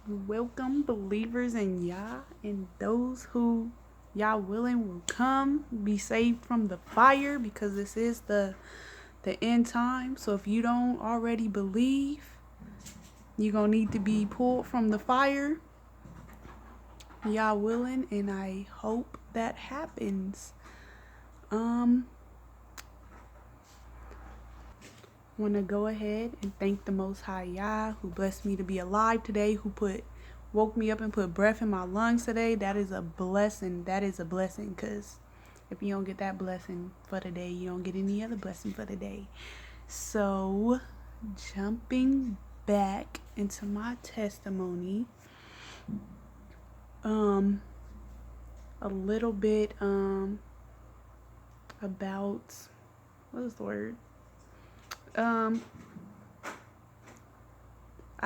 Welcome, believers in Yah, and those who Yah willing will come be saved from the fire, because this is the end time. So if you don't already believe, you're gonna need to be pulled from the fire, Yah willing, and I hope that happens. Um, Want to go ahead and thank the Most High Yah, who blessed me to be alive today, who woke me up and put breath in my lungs today. That is a blessing. That is a blessing, because if you don't get that blessing for the day, you don't get any other blessing for the day. So, jumping back into my testimony, a little bit about, what is the word? I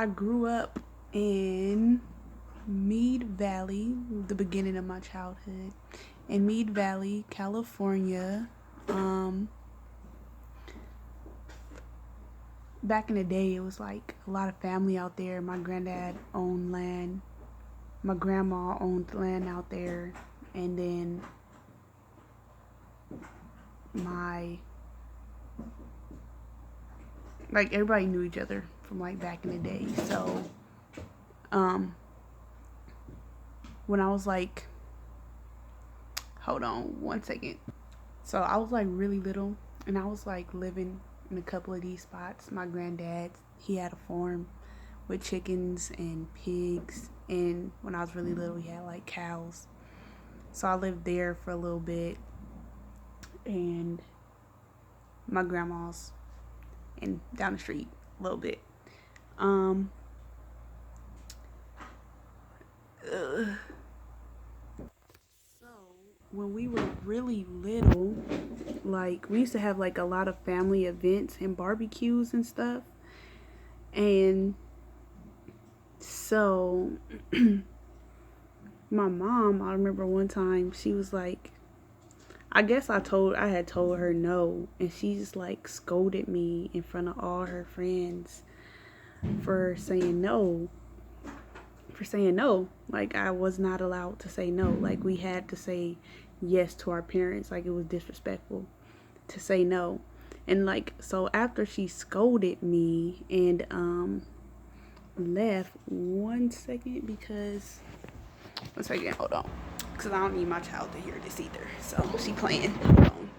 grew up in Mead Valley, the beginning of my childhood, in Mead Valley, California. Back in the day, it was like a lot of family out there. My granddad owned land, my grandma owned land out there, and then everybody knew each other from like back in the day. So, when I was like, hold on one second. So I was like really little, and I was like living in a couple of these spots. My granddad, he had a farm with chickens and pigs, and when I was really little, he had like cows. So I lived there for a little bit, and my grandma's and down the street a little bit. So when we were really little, like we used to have like a lot of family events and barbecues and stuff. And so my mom, I remember one time she was like, I guess I had told her no, and she just like scolded me in front of all her friends for saying no. For saying no. Like I was not allowed to say no. Like we had to say yes to our parents. Like it was disrespectful to say no. And like so after she scolded me and left, one second, hold on, because I don't need my child to hear this either. So she playing. Hold on.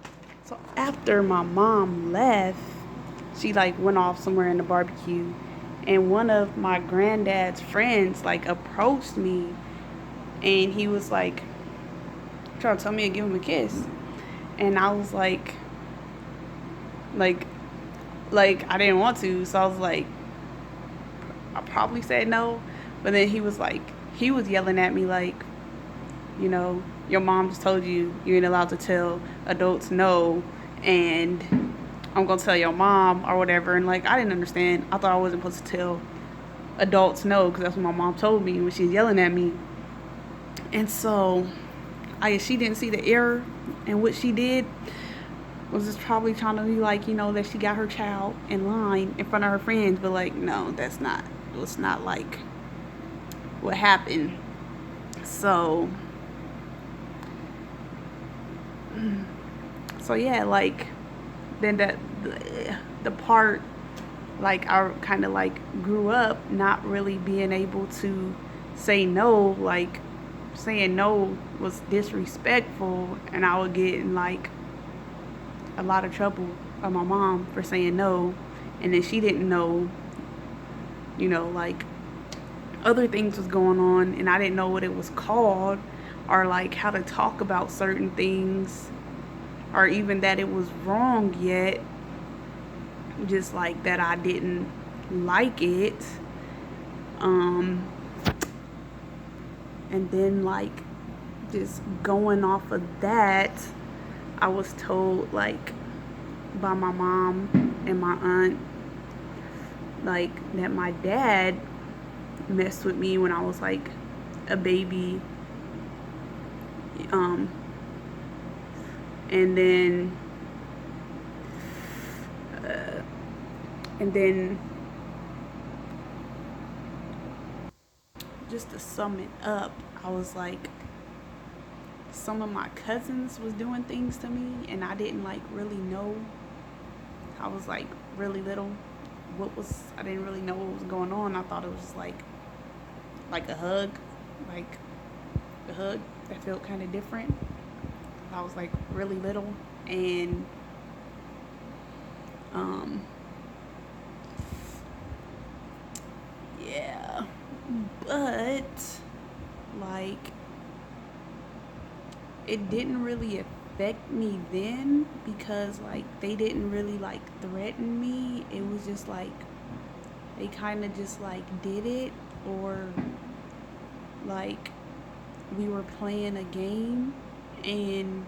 So after my mom left, she like went off somewhere in the barbecue, and one of my granddad's friends like approached me, and he was like trying to tell me to give him a kiss, and I was like I didn't want to, so I was like, I probably said no, but then he was yelling at me like, your mom just told you ain't allowed to tell adults no, and I'm gonna tell your mom or whatever. And like I didn't understand. I thought I wasn't supposed to tell adults no, because that's what my mom told me when she was yelling at me. And so she didn't see the error in what she did. Was just probably trying to be like, that she got her child in line in front of her friends, but like no, it was not like what happened. So yeah, like then the part, like I kind of like grew up not really being able to say no. Like saying no was disrespectful, and I would get in like a lot of trouble by my mom for saying no. And then she didn't know, like other things was going on, and I didn't know what it was called, or like how to talk about certain things, or even that it was wrong yet. Just like that I didn't like it. And then like just going off of that, I was told like by my mom and my aunt like that my dad messed with me when I was like a baby. And then and then just to sum it up, I was like, some of my cousins was doing things to me, and I didn't like really know. I was like really little. I didn't really know what was going on. I thought it was just like a hug, like a hug that felt kind of different. I was like really little, and um, yeah, but like it didn't really affect me then because like they didn't really like threaten me. It was just like they kind of just like did it, or like we were playing a game, and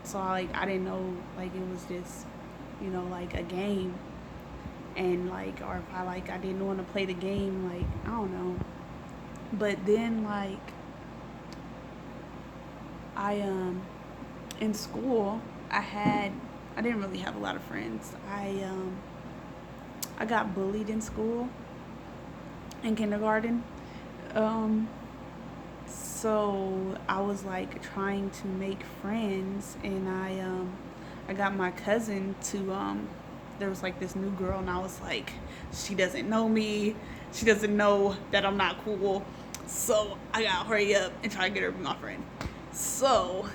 so I didn't know, like it was just, like a game, and like, or if I didn't want to play the game, like I don't know. But then like I in school I didn't really have a lot of friends. I got bullied in school in kindergarten. Um so I was like trying to make friends, and I got my cousin to there was like this new girl, and I was like, she doesn't know me, she doesn't know that I'm not cool, so I gotta hurry up and try to get her to be my friend. So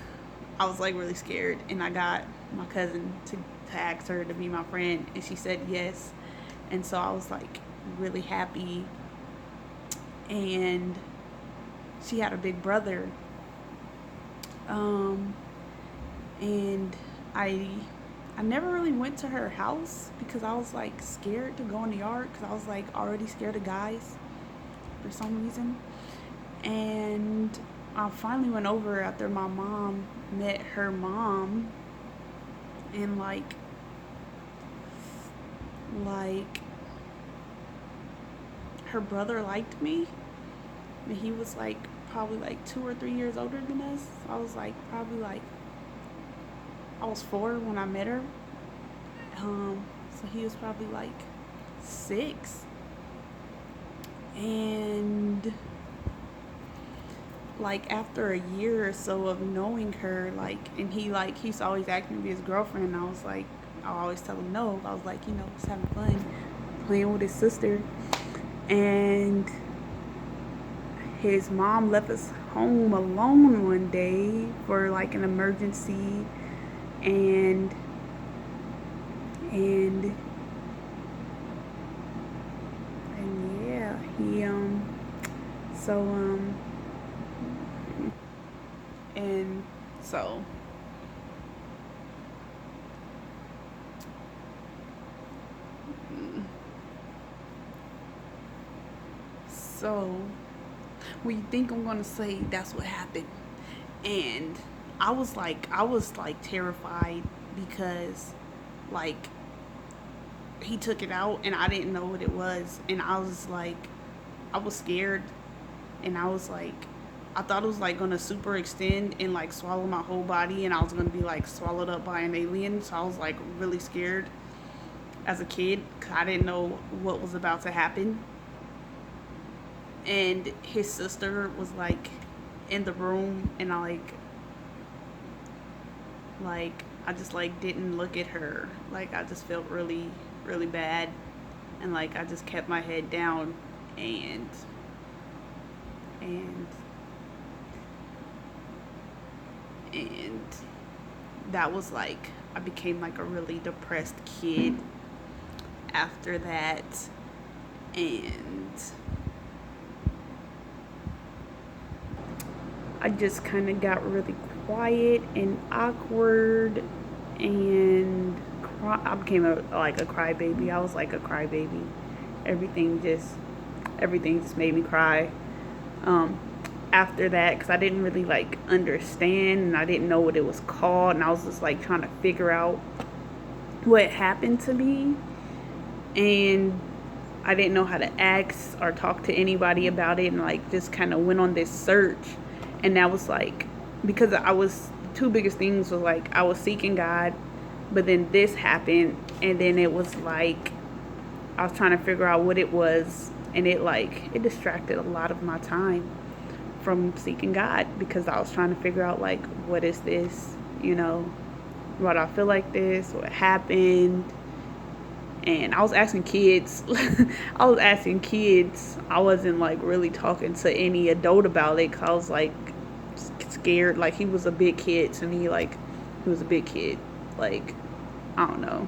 I was like really scared, and I got my cousin to ask her to be my friend, and she said yes. And so I was like really happy, and she had a big brother, um and I I never really went to her house because I was like scared to go in the yard because I was like already scared of guys for some reason. And I finally went over after my mom met her mom, and like her brother liked me, and he was like probably like 2 or 3 years older than us. I was like probably like I was 4 when I met her. So he was probably like 6, and like after a year or so of knowing her, and he's always acting to be his girlfriend. And I was like, I always tell him no. I was like, he's having fun playing with his sister, and his mom left us home alone one day for like an emergency, and and yeah, he so and so so what you think I'm gonna say? That's what happened. And I was like terrified because like he took it out, and I didn't know what it was, and I was scared, and I was like, I thought it was like gonna super extend and like swallow my whole body, and I was gonna be like swallowed up by an alien. So I was like really scared as a kid because I didn't know what was about to happen. And his sister was like in the room, and like I just like didn't look at her. Like I just felt really really bad, and like I just kept my head down, and and and that was like, I became like a really depressed kid after that. And I just kind of got really quiet and awkward, and I became like a crybaby. I was like a crybaby. Everything just everything just made me cry. Um, After that, because I didn't really like understand, and I didn't know what it was called, and I was just like trying to figure out what happened to me, and I didn't know how to ask or talk to anybody about it, and like just kind of went on this search. And that was like, because I was, two biggest things was like I was seeking God, but then this happened, and then it was like I was trying to figure out what it was, And it distracted a lot of my time from seeking God, because I was trying to figure out, like, what is this, why do I feel like this, what happened. And I was asking kids. I wasn't like really talking to any adult about it, because I was like scared. Like, he was a big kid to me. Like, he was a big kid. Like, I don't know.